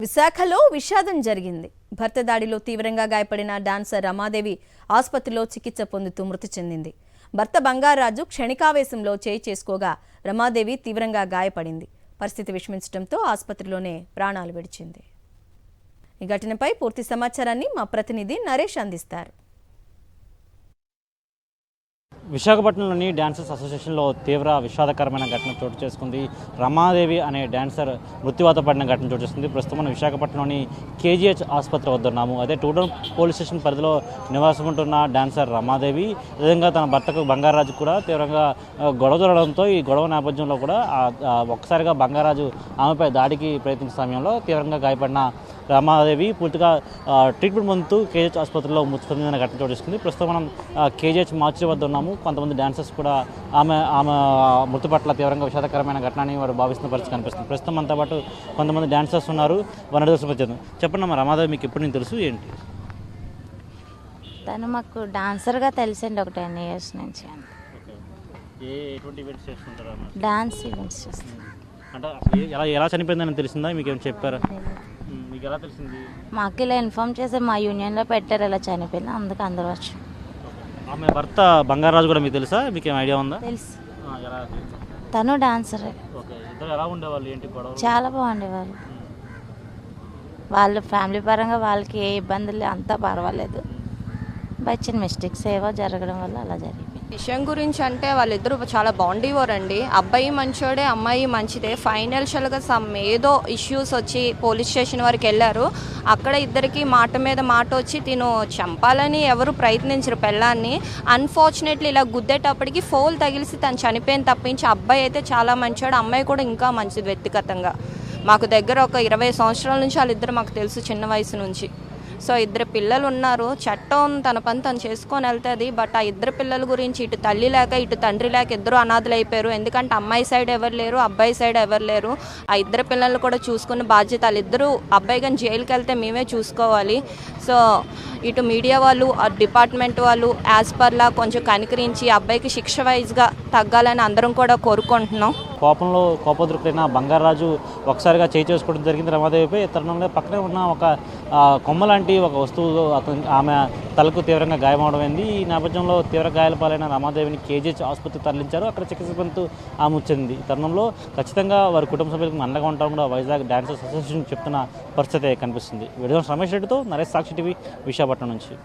విశాఖలో విషాదం జరిగింది. భర్త దాడిలో తీవ్రంగా గాయపడిన డాన్సర్ రమాదేవి ఆసుపత్రిలో చికిత్స పొందుతూ మృతి చెందింది. భర్త బంగారాజు క్షణికావేశంలో చేయి చేసుకోగా రమాదేవి తీవ్రంగా గాయపడింది. పరిస్థితి విషమించడంతో ఆసుపత్రిలోనే ప్రాణాలు విడిచింది. ఈ ఘటనపై పూర్తి సమాచారాన్ని మా ప్రతినిధి నరేష్ అందిస్తారు. విశాఖపట్నంలోని డాన్సర్స్ అసోసియేషన్లో తీవ్ర విషాదకరమైన ఘటన చోటు చేసుకుంది. రమాదేవి అనే డాన్సర్ మృత్యువాత పడిన ఘటన చోటు చేసుకుంది. ప్రస్తుతం మనం విశాఖపట్నంలోని కేజీహెచ్ ఆసుపత్రి వద్ద ఉన్నాము. అదే టూటౌన్ పోలీస్ స్టేషన్ పరిధిలో నివాసం ఉంటున్న డాన్సర్ రమాదేవి విధంగా తన భర్తకు బంగారాజు కూడా తీవ్రంగా గొడవ జరగడంతో ఈ గొడవ నేపథ్యంలో కూడా ఒక్కసారిగా బంగారాజు ఆమెపై దాడికి ప్రయత్నించిన సమయంలో తీవ్రంగా గాయపడిన రమాదేవి పూర్తిగా ట్రీట్మెంట్ పొందుతూ కేజీహెచ్ ఆసుపత్రిలో మృతి చెందిన ఘటన చోటు చేసుకుంది. ప్రస్తుతం మనం కేజీహెచ్ మార్చి వద్ద ఉన్నాము. కొంతమంది డాన్సర్స్ కూడా ఆమె మృతి పట్ల తీవ్రంగా విషాదకరమైన ఘటన అని వారు భావిస్తున్న పరిస్థితి కనిపిస్తుంది. ప్రస్తుతం మనతో పాటు కొంతమంది డాన్సర్స్ ఉన్నారు. వారిని వచ్చేది చెప్పండి అమ్మా, రమాదేవి మీకు ఎప్పుడు నేను తెలుసు ఏంటి? తను మాకు డాన్సర్గా తెలిసండి ఒక 10 years నుంచి. డాన్స్ ఈవెంట్స్ చేస్తుంది. అంటే ఎలా చనిపోయిందని తెలిసిందా? మీకు ఏమైనా చెప్పారా? మీకు ఎలా తెలిసింది? మాకు ఇలా ఇన్ఫార్మ్ చేసి మా యూనియన్లో పెట్టారు ఇలా చనిపోయింది, అందుకు అందరూ వచ్చి. ఆమె భర్త బంగారాజు కూడా మీకు తెలుసా? మీకు ఏం ఐడియా ఉందా? తెలుసు. తను డాన్సరే. ఎలా ఉండేవాళ్ళు? ఏంటి గొడవ? చాలా బాగుండేవాళ్ళు. వాళ్ళు ఫ్యామిలీ పరంగా వాళ్ళకి ఏ ఇబ్బందులు అంతా పర్వాలేదు. బై చిన్న మిస్టేక్స్ ఏవో జరగడం వల్ల అలా జరిగింది. విషయం గురించి అంటే వాళ్ళిద్దరూ చాలా బాగుండేవారండి. అబ్బాయి మంచోడే, అమ్మాయి మంచిదే. ఫైనాన్షియల్గా ఏదో ఇష్యూస్ వచ్చి పోలీస్ స్టేషన్ వరకు వెళ్ళారు. అక్కడ ఇద్దరికి మాట మీద మాట వచ్చి తిను చంపాలని ఎవరు ప్రయత్నించరు పెళ్ళాన్ని. అన్ఫార్చునేట్లీ ఇలా గుద్దేటప్పటికి ఫోల్ తగిలిసి తను చనిపోయిన తప్పించి అబ్బాయి అయితే చాలా మంచోడు, అమ్మాయి కూడా ఇంకా మంచిది. వ్యక్తిగతంగా మాకు దగ్గర ఒక 20 సంవత్సరాల నుంచి వాళ్ళిద్దరు మాకు తెలుసు, చిన్న వయసు నుంచి. సో 2 పిల్లలు ఉన్నారు. చట్టం తన పని తను చేసుకొని వెళ్తుంది. బట్ ఆ 2 పిల్లల గురించి ఇటు తల్లి లేక ఇటు తండ్రి లేక ఇద్దరు అనాథలు అయిపోయారు. ఎందుకంటే అమ్మాయి సైడ్ ఎవరు లేరు, అబ్బాయి సైడ్ ఎవరు లేరు. ఆ 2 పిల్లలు కూడా చూసుకున్న బాధ్యత వాళ్ళిద్దరూ. అబ్బాయి కానీ జైలుకి వెళ్తే మేమే చూసుకోవాలి. సో ఇటు మీడియా వాళ్ళు, డిపార్ట్మెంట్ వాళ్ళు యాజ్ పర్లా కొంచెం కనికరించి అబ్బాయికి శిక్ష వైజ్గా తగ్గాలని అందరం కూడా కోరుకుంటున్నాం. కోపదృకుడైన బంగారాజు ఒకసారిగా చేయి చేసుకోవడం జరిగింది రమాదేవిపై. తరుణంలో పక్కనే ఉన్న ఒక కొమ్మ లాంటి ఒక వస్తువు ఆమె తలకు తీవ్రంగా గాయమవడమైంది. ఈ నేపథ్యంలో తీవ్ర గాయాల పాలైన రమాదేవిని కేజీహెచ్ ఆసుపత్రికి తరలించారు. అక్కడ చికిత్స పొందుతూ ఆమె వచ్చింది. ఈ తరుణంలో ఖచ్చితంగా వారి కుటుంబ సభ్యులకు అండగా ఉంటాం కూడా వైజాగ్ డాన్సర్స్ అసోసియేషన్ చెప్తున్న పరిస్థితి కనిపిస్తుంది. వీడియో రమేష్ రెడ్డితో నరేష్, సాక్షి టీవీ, విశాఖపట్నం నుంచి.